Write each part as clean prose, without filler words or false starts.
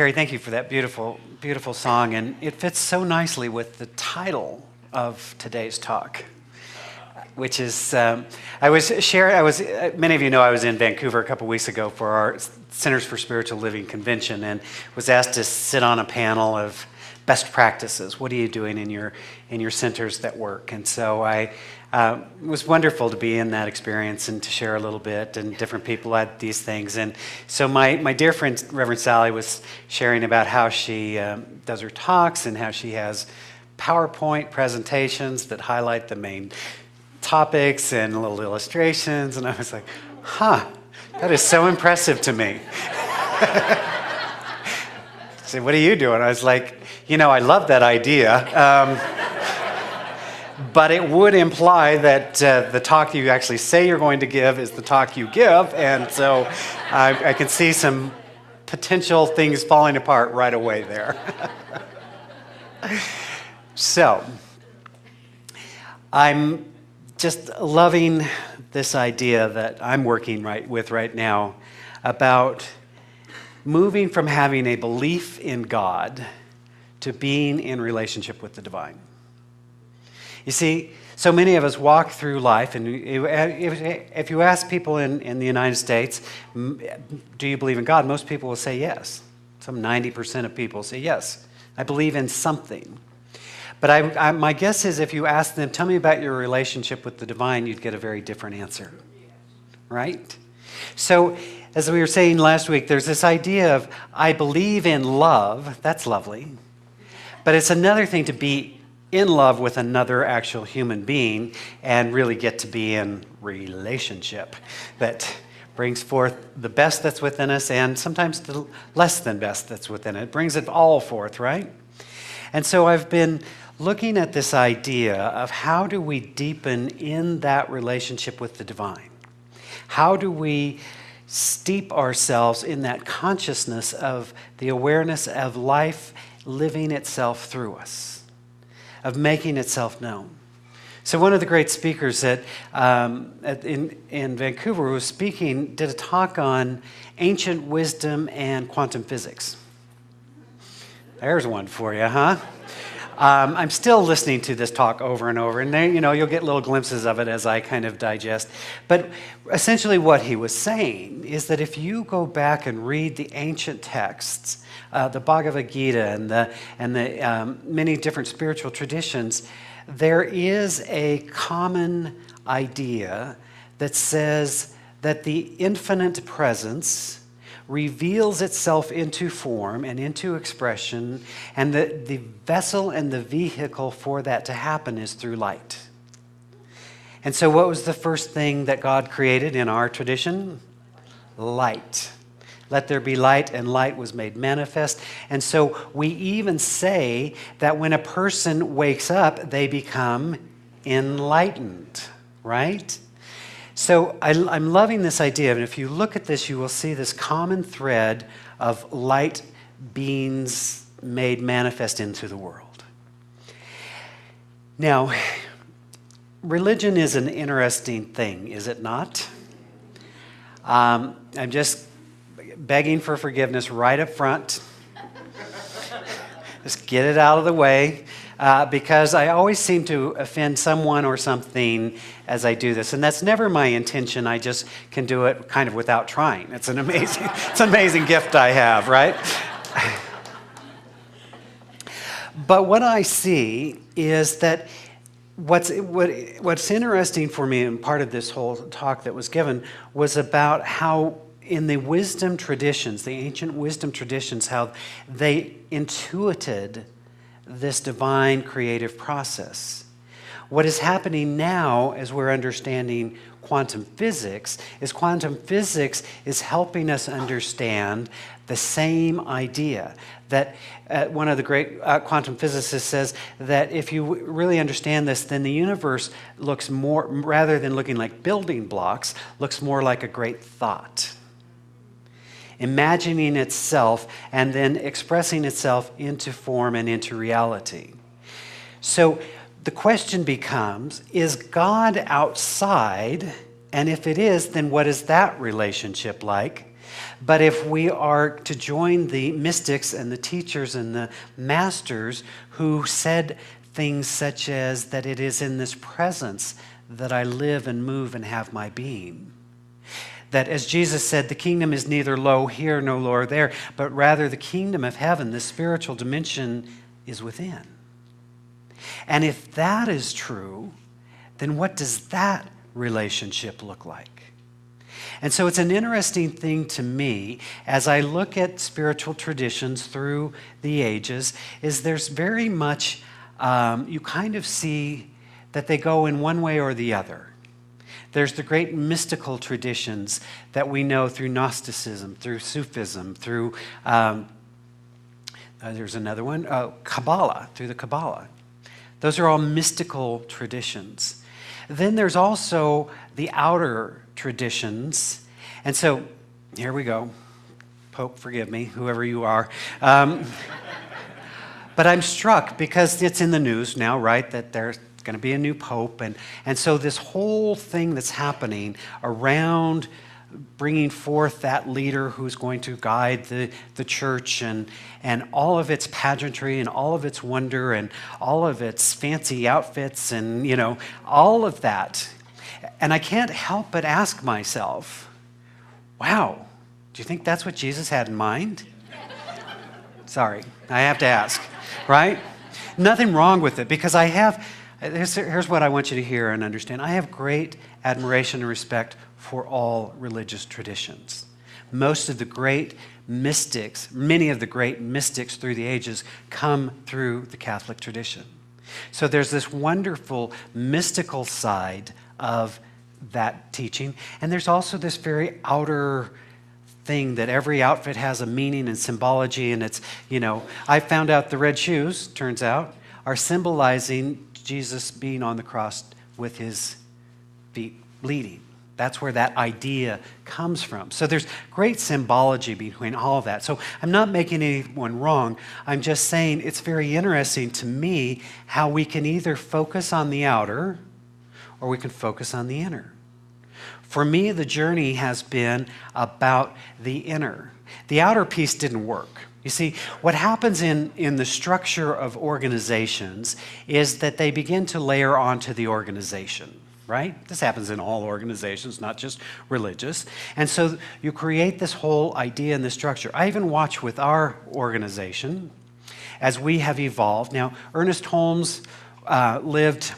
Carrie, thank you for that beautiful, beautiful song, and it fits so nicely with the title of today's talk, which is, many of you know I was in Vancouver a couple weeks ago for our Centers for Spiritual Living convention and was asked to sit on a panel of best practices. What are you doing in your centers that work? And so it was wonderful to be in that experience and to share a little bit, and different people had these things. And so my dear friend, Reverend Sally, was sharing about how she does her talks and how she has PowerPoint presentations that highlight the main topics and little illustrations. And I was like, that is so impressive to me. She said, what are you doing? I was like, I love that idea. But it would imply that the talk you actually say you're going to give is the talk you give. And so I can see some potential things falling apart right away there. So I'm just loving this idea that I'm working with right now about moving from having a belief in God to being in relationship with the divine. You see, so many of us walk through life, and if you ask people in the United States, do you believe in God? Most people will say yes. Some 90% of people say yes. I believe in something. But my guess is if you ask them, tell me about your relationship with the divine, you'd get a very different answer, right? So as we were saying last week, there's this idea of I believe in love. That's lovely. But it's another thing to be in love with another actual human being and really get to be in relationship that brings forth the best that's within us and sometimes the less than best that's within it. It brings it all forth, right? And so I've been looking at this idea of how do we deepen in that relationship with the divine? How do we steep ourselves in that consciousness of the awareness of life living itself through us, of making itself known? So one of the great speakers in Vancouver who was speaking did a talk on ancient wisdom and quantum physics. There's one for you, huh? I'm still listening to this talk over and over, and then, you'll get little glimpses of it as I kind of digest. But essentially what he was saying is that if you go back and read the ancient texts, the Bhagavad Gita and the many different spiritual traditions, there is a common idea that says that the infinite presence reveals itself into form and into expression, and the vessel and the vehicle for that to happen is through light. And so what was the first thing that God created in our tradition? Light. Let there be light, and light was made manifest. And so we even say that when a person wakes up, they become enlightened, right? So I'm loving this idea, and if you look at this, you will see this common thread of light beings made manifest into the world. Now, religion is an interesting thing, is it not? I'm just begging for forgiveness right up front. Just get it out of the way. Because I always seem to offend someone or something as I do this. And that's never my intention. I just can do it kind of without trying. It's an amazing gift I have, right? But what I see is that what's interesting for me, and part of this whole talk that was given, was about how in the wisdom traditions, the ancient wisdom traditions, how they intuited this divine creative process. What is happening now as we're understanding quantum physics is helping us understand the same idea. That one of the great quantum physicists says that if you really understand this, then the universe looks more, rather than looking like building blocks, looks more like a great thought. Imagining itself and then expressing itself into form and into reality. So the question becomes, is God outside? And if it is, then what is that relationship like? But if we are to join the mystics and the teachers and the masters who said things such as that it is in this presence that I live and move and have my being. That as Jesus said, the kingdom is neither low here nor low there, but rather the kingdom of heaven, the spiritual dimension, is within. And if that is true, then what does that relationship look like? And so it's an interesting thing to me as I look at spiritual traditions through the ages, is there's very much, you kind of see that they go in one way or the other. There's the great mystical traditions that we know through Gnosticism, through Sufism, through, there's another one, Kabbalah, through the Kabbalah. Those are all mystical traditions. Then there's also the outer traditions. And so, here we go. Pope, forgive me, whoever you are. But I'm struck because it's in the news now, right, that there's going to be a new pope. And so this whole thing that's happening around bringing forth that leader who's going to guide the church and all of its pageantry and all of its wonder and all of its fancy outfits and, all of that. And I can't help but ask myself, wow, do you think that's what Jesus had in mind? Sorry, I have to ask, right? Nothing wrong with it because here's what I want you to hear and understand. I have great admiration and respect for all religious traditions. Most of the great mystics, many of the great mystics through the ages come through the Catholic tradition. So there's this wonderful mystical side of that teaching. And there's also this very outer thing that every outfit has a meaning and symbology. And it's, I found out the red shoes, turns out, are symbolizing Jesus being on the cross with his feet bleeding. That's where that idea comes from. So there's great symbology between all of that. So I'm not making anyone wrong. I'm just saying it's very interesting to me how we can either focus on the outer or we can focus on the inner. For me, the journey has been about the inner. The outer piece didn't work. You see, what happens in the structure of organizations is that they begin to layer onto the organization, right? This happens in all organizations, not just religious. And so you create this whole idea and the structure. I even watch with our organization as we have evolved. Now, Ernest Holmes lived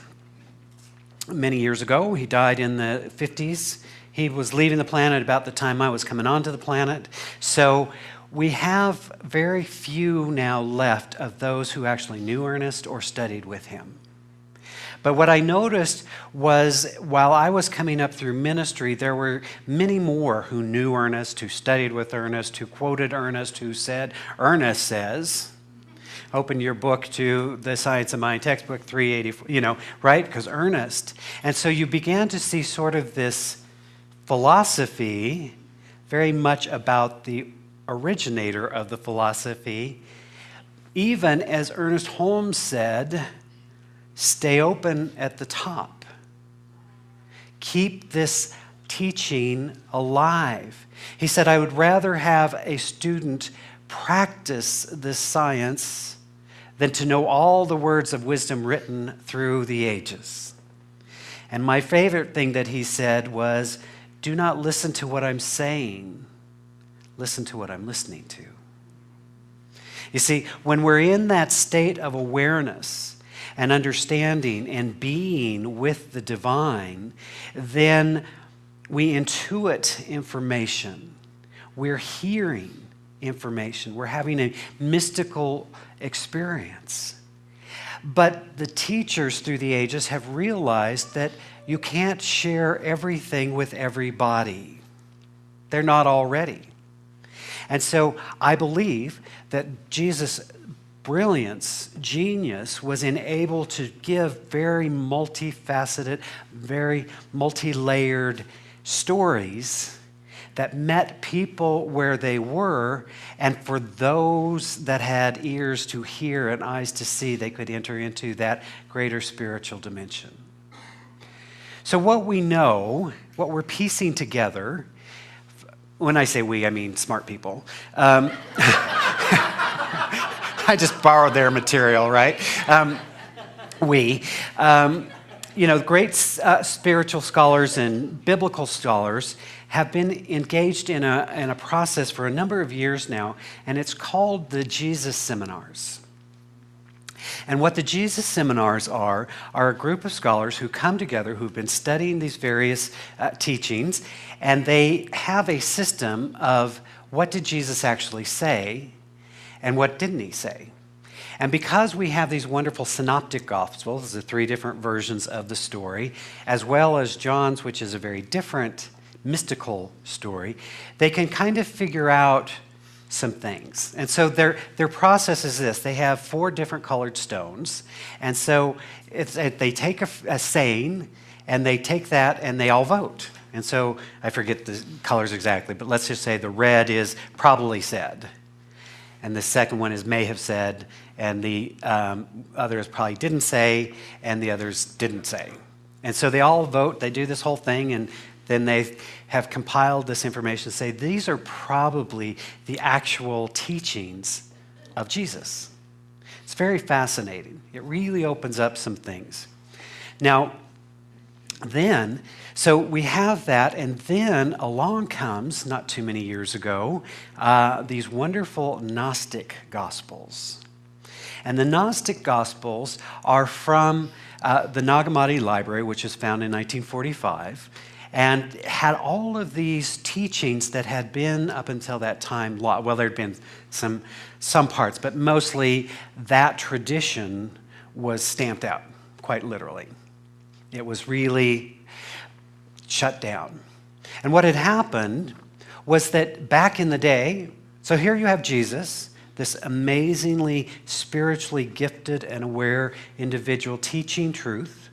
many years ago. He died in the 50s. He was leaving the planet about the time I was coming onto the planet. So we have very few now left of those who actually knew Ernest or studied with him. But what I noticed was while I was coming up through ministry, there were many more who knew Ernest, who studied with Ernest, who quoted Ernest, who said, Ernest says, open your book to the Science of Mind textbook 384, right? Because Ernest. And so you began to see sort of this philosophy very much about the originator of the philosophy, even as Ernest Holmes said, stay open at the top. Keep this teaching alive. He said, I would rather have a student practice this science than to know all the words of wisdom written through the ages. And my favorite thing that he said was, do not listen to what I'm saying. Listen to what I'm listening to. You see, when we're in that state of awareness and understanding and being with the divine, then we intuit information. We're hearing information. We're having a mystical experience. But the teachers through the ages have realized that you can't share everything with everybody. They're not all ready. And so I believe that Jesus' brilliance, genius, was able to give very multifaceted, very multi-layered stories that met people where they were, and for those that had ears to hear and eyes to see, they could enter into that greater spiritual dimension. So what we know, what we're piecing together, when I say we, I mean smart people. I just borrowed their material, right? Great spiritual scholars and biblical scholars have been engaged in a process for a number of years now, and it's called the Jesus Seminars. And what the Jesus Seminars are a group of scholars who come together who've been studying these various teachings, and they have a system of what did Jesus actually say and what didn't he say. And because we have these wonderful synoptic gospels, the 3 different versions of the story, as well as John's, which is a very different mystical story, they can kind of figure out some things. And so their process is this. They have 4 different colored stones. And so they take a saying, and they take that, and they all vote. And so I forget the colors exactly, but let's just say the red is probably said. And the second one is may have said, and the others probably didn't say, and the others didn't say. And so they all vote, they do this whole thing, and then they have compiled this information to say these are probably the actual teachings of Jesus. It's very fascinating. It really opens up some things. Now, so we have that, and then along comes, not too many years ago, these wonderful Gnostic Gospels. And the Gnostic Gospels are from the Nag Hammadi Library, which was found in 1945, and had all of these teachings that had been up until that time, well, there had been some parts, but mostly that tradition was stamped out, quite literally. It was really shut down. And what had happened was that back in the day, so here you have Jesus, this amazingly spiritually gifted and aware individual teaching truth.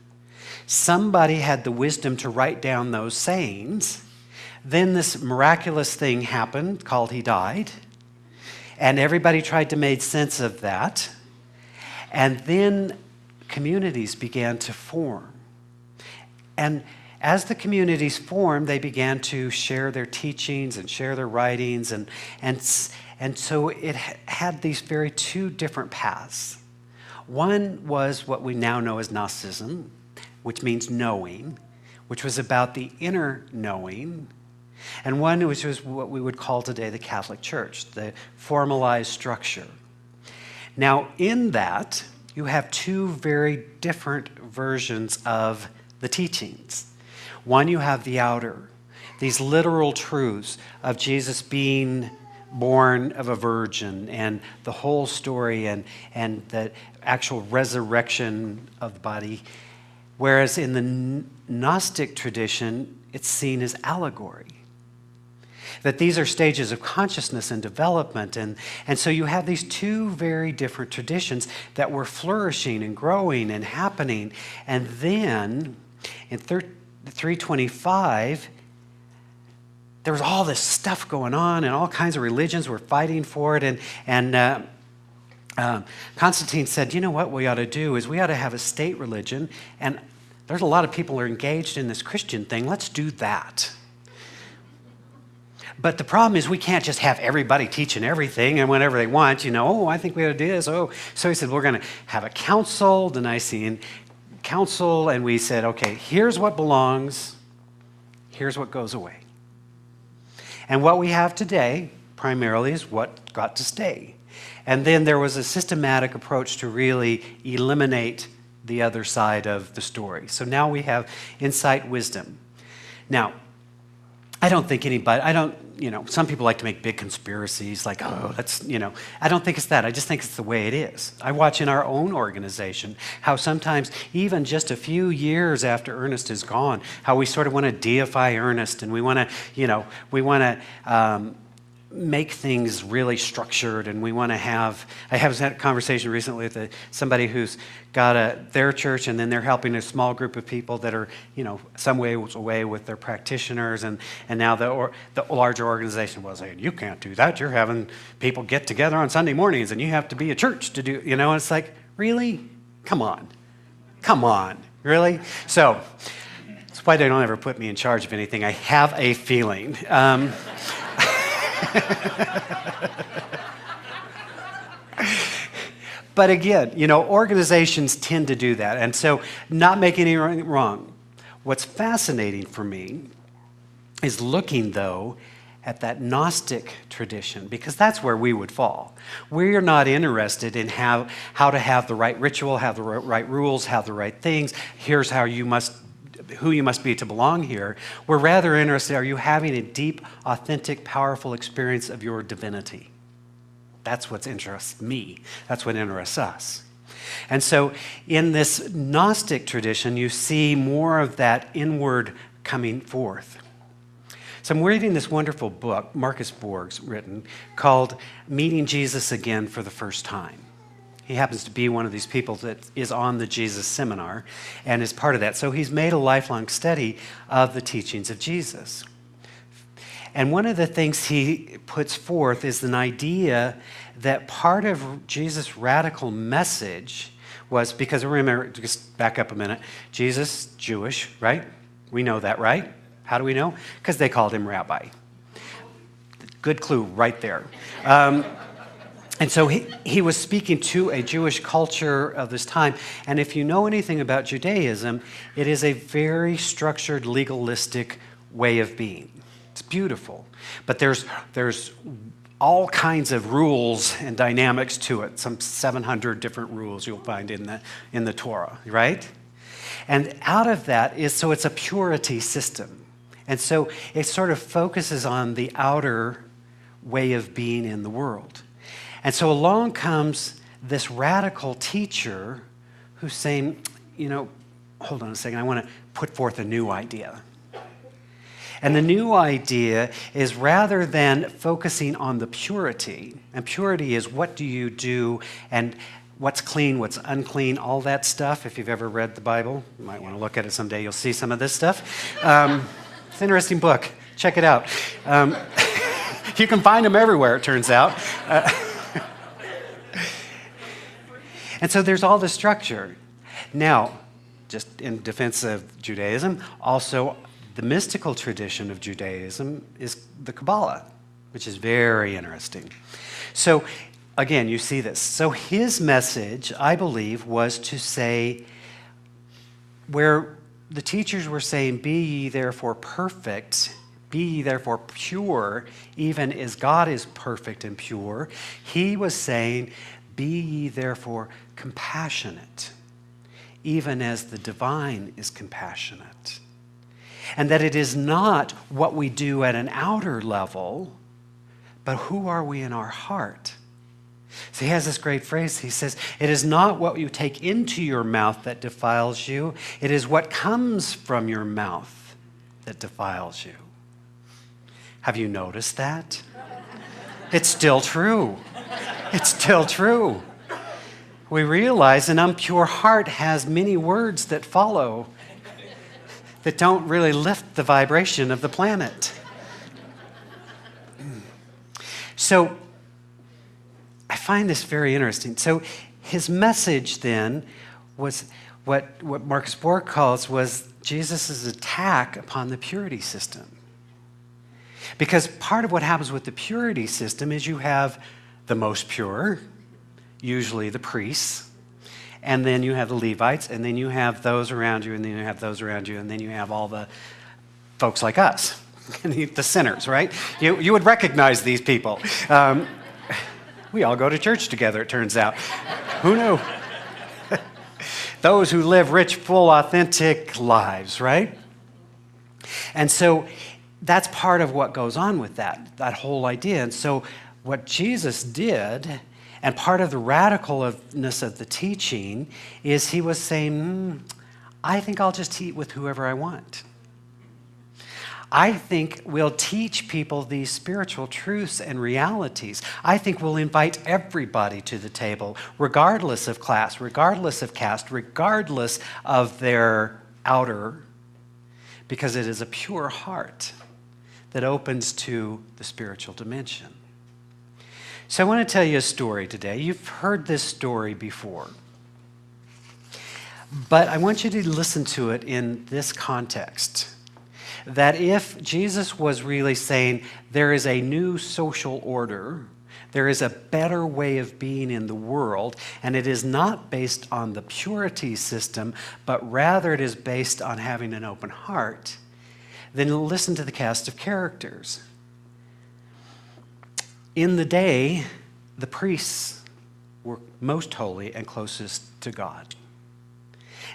Somebody had the wisdom to write down those sayings. Then this miraculous thing happened called he died. And everybody tried to make sense of that. And then communities began to form. And as the communities formed, they began to share their teachings and share their writings. And so it had these very 2 different paths. One was what we now know as Gnosticism, which means knowing, which was about the inner knowing. And one which was what we would call today the Catholic Church, the formalized structure. Now, in that, you have 2 very different versions of the teachings. One, you have the outer, these literal truths of Jesus being born of a virgin and the whole story and the actual resurrection of the body. Whereas in the Gnostic tradition, it's seen as allegory. That these are stages of consciousness and development. And so you have these 2 very different traditions that were flourishing and growing and happening. And then in 325, there was all this stuff going on, and all kinds of religions were fighting for it. And Constantine said, you know what we ought to do is we ought to have a state religion, and there's a lot of people who are engaged in this Christian thing. Let's do that. But the problem is we can't just have everybody teaching everything and whenever they want, I think we ought to do this. So he said, we're going to have a council, the Nicene Council, and we said, okay, here's what belongs, here's what goes away. And what we have today, primarily, is what got to stay. And then there was a systematic approach to really eliminate the other side of the story. So now we have insight, wisdom. Now, I don't think some people like to make big conspiracies like, that's, I don't think it's that. I just think it's the way it is. I watch in our own organization how sometimes even just a few years after Ernest is gone, how we sort of want to deify Ernest and we want to make things really structured, and we want to have, I had a conversation recently with somebody who's got their church, and then they're helping a small group of people that are, some way away with their practitioners, and now the larger organization was saying, you can't do that, you're having people get together on Sunday mornings, and you have to be a church to do, and it's like, really? Come on, really? So, that's why they don't ever put me in charge of anything. I have a feeling. But again, organizations tend to do that. And so, not making anything wrong. What's fascinating for me is looking, though, at that Gnostic tradition, because that's where we would fall. We're not interested in how to have the right ritual, have the right rules, have the right things. Here's who you must be to belong here. We're rather interested, are you having a deep, authentic, powerful experience of your divinity? That's what interests me. That's what interests us. And so in this Gnostic tradition, you see more of that inward coming forth. So I'm reading this wonderful book, Marcus Borg's written, called Meeting Jesus Again for the First Time. He happens to be one of these people that is on the Jesus Seminar and is part of that. So he's made a lifelong study of the teachings of Jesus. And one of the things he puts forth is an idea that part of Jesus' radical message was, because remember, just back up a minute, Jesus, Jewish, right? We know that, right? How do we know? Because they called him rabbi. Good clue right there. And so he was speaking to a Jewish culture of this time. And if you know anything about Judaism, it is a very structured, legalistic way of being. It's beautiful. But there's all kinds of rules and dynamics to it. Some 700 different rules you'll find in the Torah, right? And out of that so it's a purity system. And so it sort of focuses on the outer way of being in the world. And so along comes this radical teacher who's saying, hold on a second, I want to put forth a new idea. And the new idea is, rather than focusing on the purity, and purity is what do you do and what's clean, what's unclean, all that stuff. If you've ever read the Bible, you might want to look at it someday, you'll see some of this stuff. It's an interesting book. Check it out. You can find them everywhere, it turns out. And so there's all the structure. Now, just in defense of Judaism, also the mystical tradition of Judaism is the Kabbalah, which is very interesting. So, again, you see this. So his message, I believe, was to say, where the teachers were saying, be ye therefore perfect, be ye therefore pure, even as God is perfect and pure, he was saying, be ye therefore compassionate, even as the divine is compassionate. And that it is not what we do at an outer level, but who are we in our heart? So he has this great phrase. He says, it is not what you take into your mouth that defiles you. It is what comes from your mouth that defiles you. Have you noticed that? It's still true. It's still true. We realize an impure heart has many words that follow that don't really lift the vibration of the planet. So I find this very interesting. So his message then was what Marcus Borg calls was Jesus' attack upon the purity system. Because part of what happens with the purity system is you have the most pure, usually the priests, and then you have the Levites, and then you have those around you, and then you have those around you, and then you have all the folks like us, the sinners, right? You would recognize these people. We all go to church together, it turns out. Who knew? Those who live rich, full, authentic lives, right? And so that's part of what goes on with that whole idea. And so what Jesus did, and part of the radicalness of the teaching, is he was saying, I think I'll just eat with whoever I want. I think we'll teach people these spiritual truths and realities. I think we'll invite everybody to the table, regardless of class, regardless of caste, regardless of their outer, because it is a pure heart that opens to the spiritual dimension. So I want to tell you a story today. You've heard this story before, but I want you to listen to it in this context. that if Jesus was really saying there is a new social order, there is a better way of being in the world, and it is not based on the purity system, but rather it is based on having an open heart, then listen to the cast of characters. In the day, the priests were most holy and closest to God.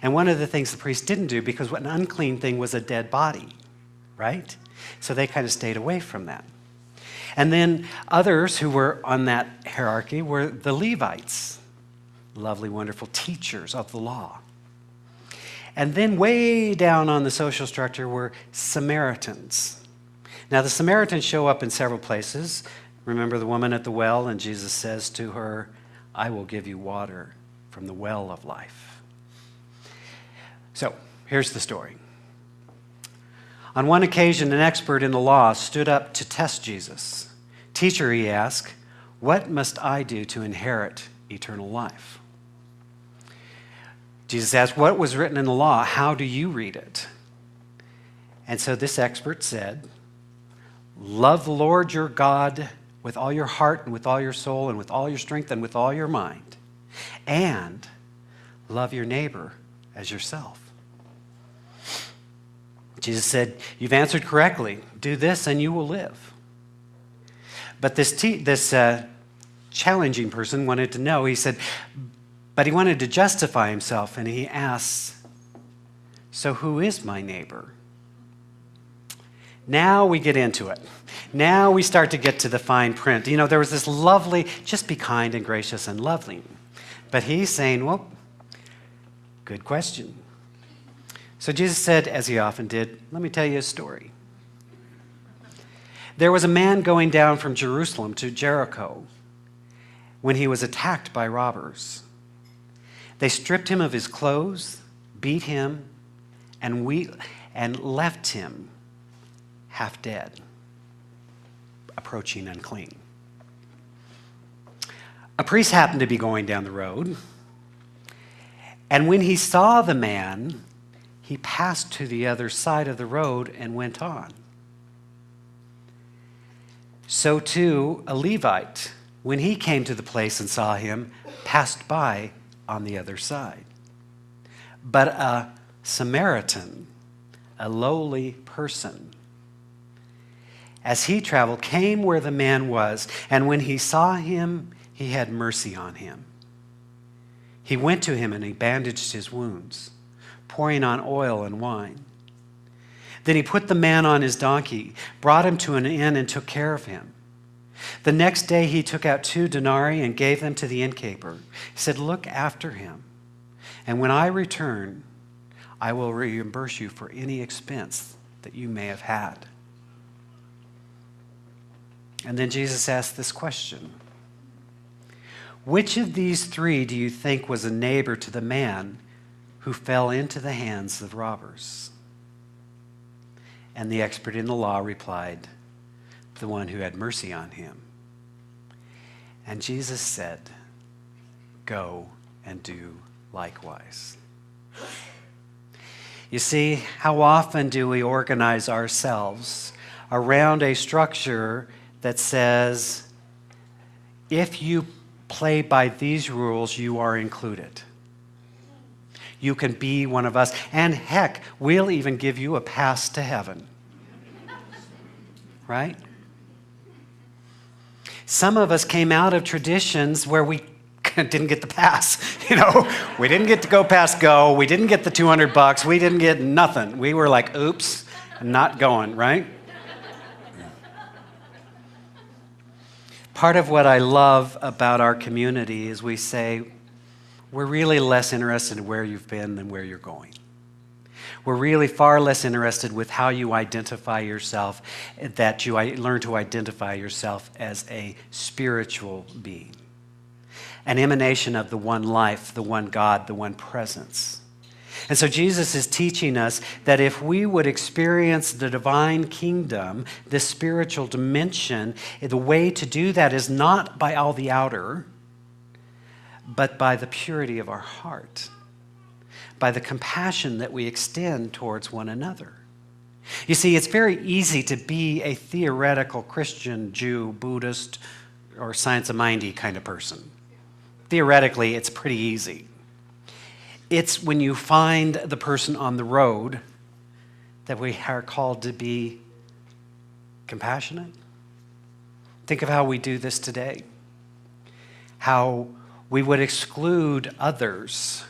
And one of the things the priests didn't do, because an unclean thing was a dead body, right? So they kind of stayed away from that. And then others who were on that hierarchy were the Levites, lovely, wonderful teachers of the law. And then way down on the social structure were Samaritans. Now the Samaritans show up in several places. Remember the woman at the well, and Jesus says to her, I will give you water from the well of life. So here's the story. On one occasion, an expert in the law stood up to test Jesus. Teacher, he asked, what must I do to inherit eternal life? Jesus asked, what was written in the law? How do you read it? And so this expert said, love the Lord your God with all your heart and with all your soul and with all your strength and with all your mind, and love your neighbor as yourself. Jesus said, you've answered correctly. Do this and you will live. But this challenging person wanted to know, he said, but he wanted to justify himself, and he asks, so who is my neighbor? Now we get into it. Now we start to get to the fine print. You know, there was this lovely, just be kind and gracious and lovely. But he's saying, well, good question. So Jesus said, as he often did, let me tell you a story. There was a man going down from Jerusalem to Jericho when he was attacked by robbers. They stripped him of his clothes, beat him, and left him half dead, approaching unclean. A priest happened to be going down the road, and when he saw the man, he passed to the other side of the road and went on. So too, a Levite, when he came to the place and saw him, passed by on the other side. But a Samaritan, a lowly person, as he traveled, came where the man was, and when he saw him, he had mercy on him. He went to him and he bandaged his wounds, pouring on oil and wine. Then he put the man on his donkey, brought him to an inn, and took care of him. The next day he took out 2 denarii and gave them to the innkeeper. He said, look after him, and when I return, I will reimburse you for any expense that you may have had. And then Jesus asked this question. Which of these 3 do you think was a neighbor to the man who fell into the hands of robbers? And the expert in the law replied, the one who had mercy on him. And Jesus said, go and do likewise. You see, how often do we organize ourselves around a structure that says, if you play by these rules, you are included. You can be one of us. And heck, we'll even give you a pass to heaven. Right? Some of us came out of traditions where we didn't get the pass. You know, we didn't get to go past go. We didn't get the $200. We didn't get nothing. We were like, oops, not going, right? Part of what I love about our community is we say, we're really less interested in where you've been than where you're going. We're really far less interested with how you identify yourself, that you learn to identify yourself as a spiritual being, an emanation of the one life, the one God, the one presence. And so Jesus is teaching us that if we would experience the divine kingdom, this spiritual dimension, the way to do that is not by all the outer, but by the purity of our heart, by the compassion that we extend towards one another. You see, it's very easy to be a theoretical Christian, Jew, Buddhist, or science-of-mindy kind of person. Theoretically, it's pretty easy. It's when you find the person on the road that we are called to be compassionate. Think of how we do this today. How we would exclude others.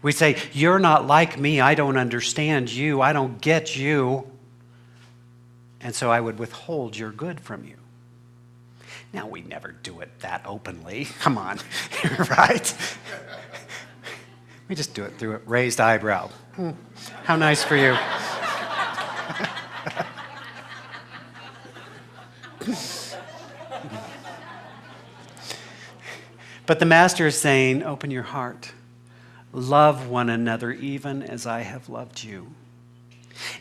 We say, you're not like me, I don't understand you, I don't get you, and so I would withhold your good from you. Now, we never do it that openly. Come on, right? We just do it through a raised eyebrow. How nice for you. But the Master is saying, open your heart. Love one another even as I have loved you.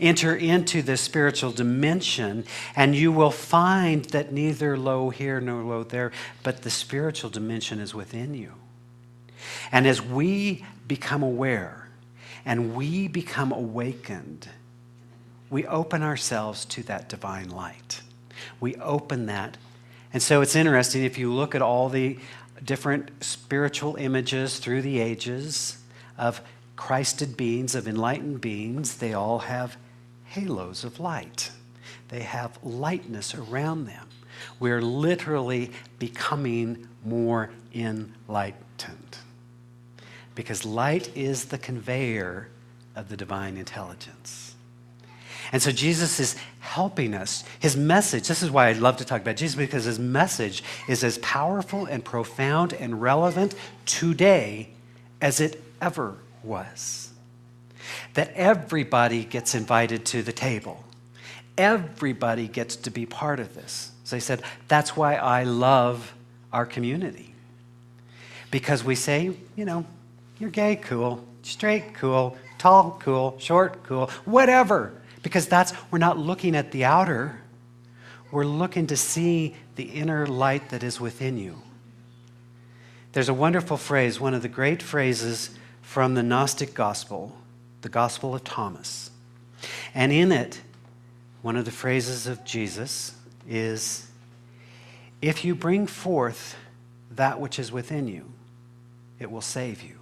Enter into the spiritual dimension, and you will find that neither low here nor low there, but the spiritual dimension is within you. And as we become aware and we become awakened, we open ourselves to that divine light. We open that. And so it's interesting, if you look at all the different spiritual images through the ages of Christed beings, of enlightened beings, they all have halos of light. They have lightness around them. We're literally becoming more enlightened. Because light is the conveyor of the divine intelligence. And so Jesus is helping us. His message, this is why I love to talk about Jesus, because his message is as powerful and profound and relevant today as it ever was. That everybody gets invited to the table. Everybody gets to be part of this. As I said, that's why I love our community. Because we say, you're gay, cool, straight, cool, tall, cool, short, cool, whatever. Because we're not looking at the outer, we're looking to see the inner light that is within you. There's a wonderful phrase, one of the great phrases from the Gnostic Gospel, the Gospel of Thomas. And in it, one of the phrases of Jesus is, if you bring forth that which is within you, it will save you.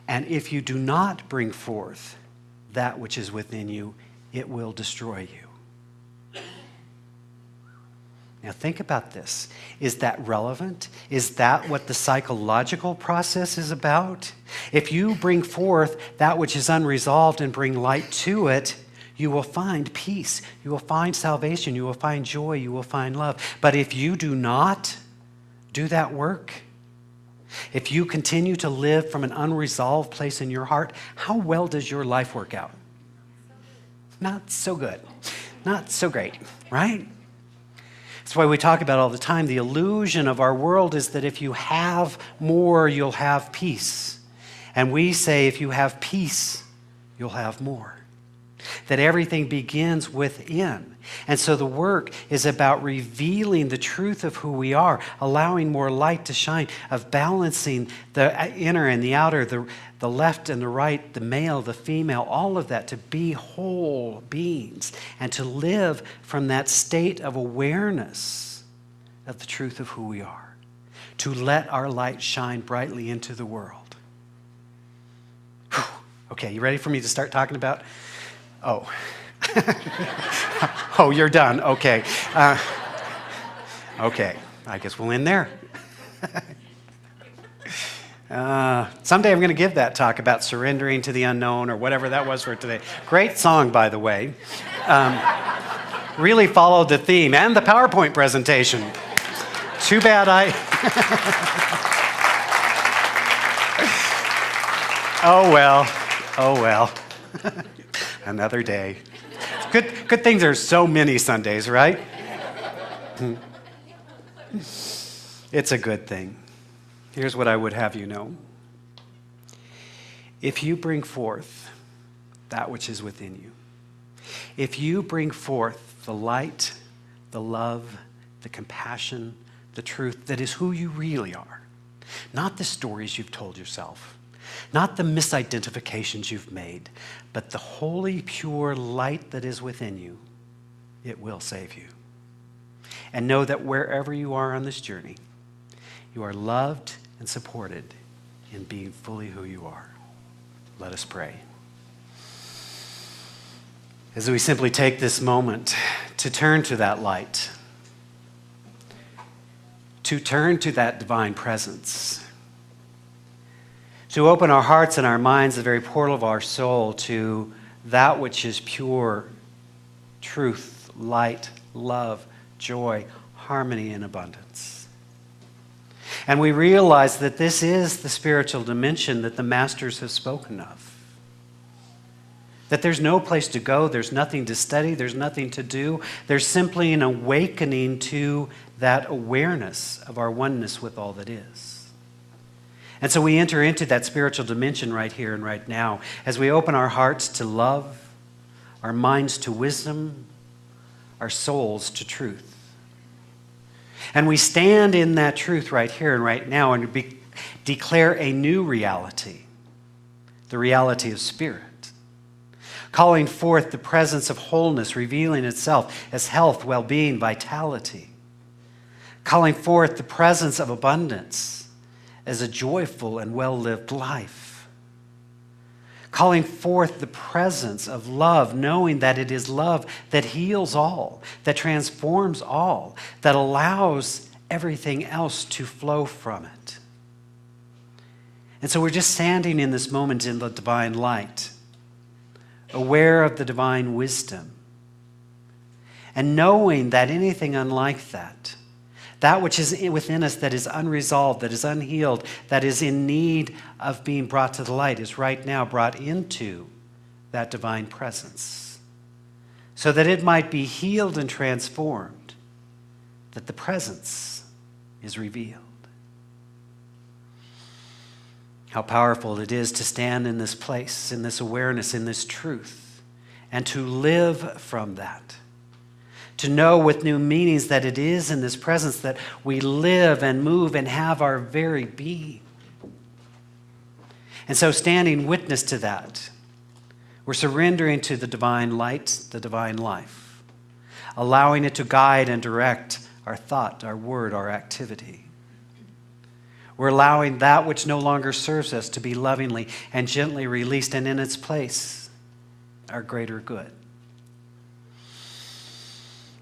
And if you do not bring forth that which is within you, it will destroy you. Now think about this. Is that relevant? Is that what the psychological process is about? If you bring forth that which is unresolved and bring light to it, you will find peace. You will find salvation. You will find joy. You will find love. But if you do not do that work, if you continue to live from an unresolved place in your heart, how well does your life work out? Not so good. Not so great, right? That's why we talk about all the time, the illusion of our world is that if you have more, you'll have peace. And we say if you have peace, you'll have more. That everything begins within. And so the work is about revealing the truth of who we are, allowing more light to shine, of balancing the inner and the outer, the left and the right, the male, the female, all of that, to be whole beings and to live from that state of awareness of the truth of who we are, to let our light shine brightly into the world. Whew. Okay, you ready for me to start talking about? Oh. Oh, you're done. Okay. Okay. I guess we'll end there. Someday I'm going to give that talk about surrendering to the unknown or whatever that was for today. Great song, by the way. Really followed the theme and the PowerPoint presentation. Too bad Oh, well. Oh, well. Another day. Good thing there's so many Sundays, right? It's a good thing. Here's what I would have you know. If you bring forth that which is within you, if you bring forth the light, the love, the compassion, the truth that is who you really are, not the stories you've told yourself, not the misidentifications you've made, but the holy, pure light that is within you. It will save you. And know that wherever you are on this journey, you are loved and supported in being fully who you are. Let us pray. As we simply take this moment to turn to that light, to turn to that divine presence, to open our hearts and our minds, the very portal of our soul, to that which is pure, truth, light, love, joy, harmony, and abundance. And we realize that this is the spiritual dimension that the masters have spoken of. That there's no place to go, there's nothing to study, there's nothing to do. There's simply an awakening to that awareness of our oneness with all that is. And so we enter into that spiritual dimension right here and right now as we open our hearts to love, our minds to wisdom, our souls to truth. And we stand in that truth right here and right now and declare a new reality, the reality of spirit, calling forth the presence of wholeness, revealing itself as health, well-being, vitality, calling forth the presence of abundance as a joyful and well-lived life, calling forth the presence of love, knowing that it is love that heals all, that transforms all, that allows everything else to flow from it. And so we're just standing in this moment in the divine light, aware of the divine wisdom, and knowing that anything unlike that, that which is within us that is unresolved, that is unhealed, that is in need of being brought to the light, is right now brought into that divine presence, so that it might be healed and transformed, that the presence is revealed. How powerful it is to stand in this place, in this awareness, in this truth, and to live from that. To know with new meanings that it is in this presence that we live and move and have our very being. And so standing witness to that, we're surrendering to the divine light, the divine life, allowing it to guide and direct our thought, our word, our activity. We're allowing that which no longer serves us to be lovingly and gently released, and in its place, our greater good.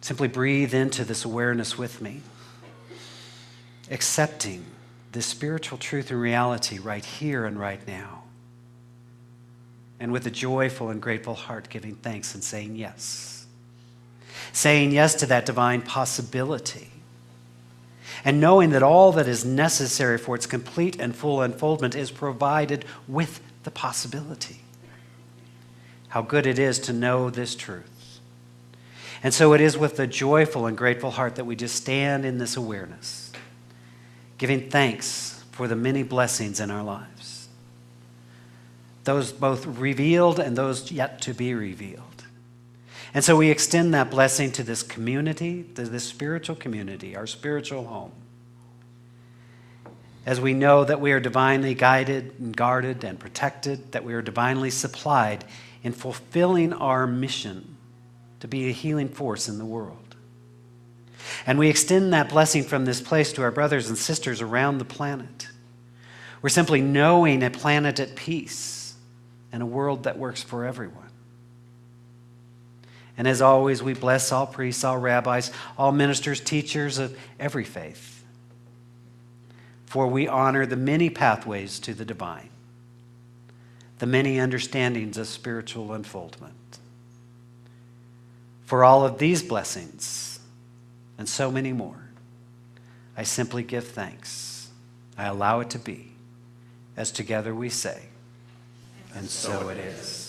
Simply breathe into this awareness with me, accepting this spiritual truth and reality right here and right now, and with a joyful and grateful heart giving thanks and saying yes. Saying yes to that divine possibility, and knowing that all that is necessary for its complete and full unfoldment is provided with the possibility. How good it is to know this truth. And so it is with a joyful and grateful heart that we just stand in this awareness, giving thanks for the many blessings in our lives, those both revealed and those yet to be revealed. And so we extend that blessing to this community, to this spiritual community, our spiritual home, as we know that we are divinely guided and guarded and protected, that we are divinely supplied in fulfilling our mission to be a healing force in the world. And we extend that blessing from this place to our brothers and sisters around the planet. We're simply knowing a planet at peace and a world that works for everyone. And as always, we bless all priests, all rabbis, all ministers, teachers of every faith. For we honor the many pathways to the divine, the many understandings of spiritual unfoldment. For all of these blessings, and so many more, I simply give thanks. I allow it to be, as together we say, and so it is.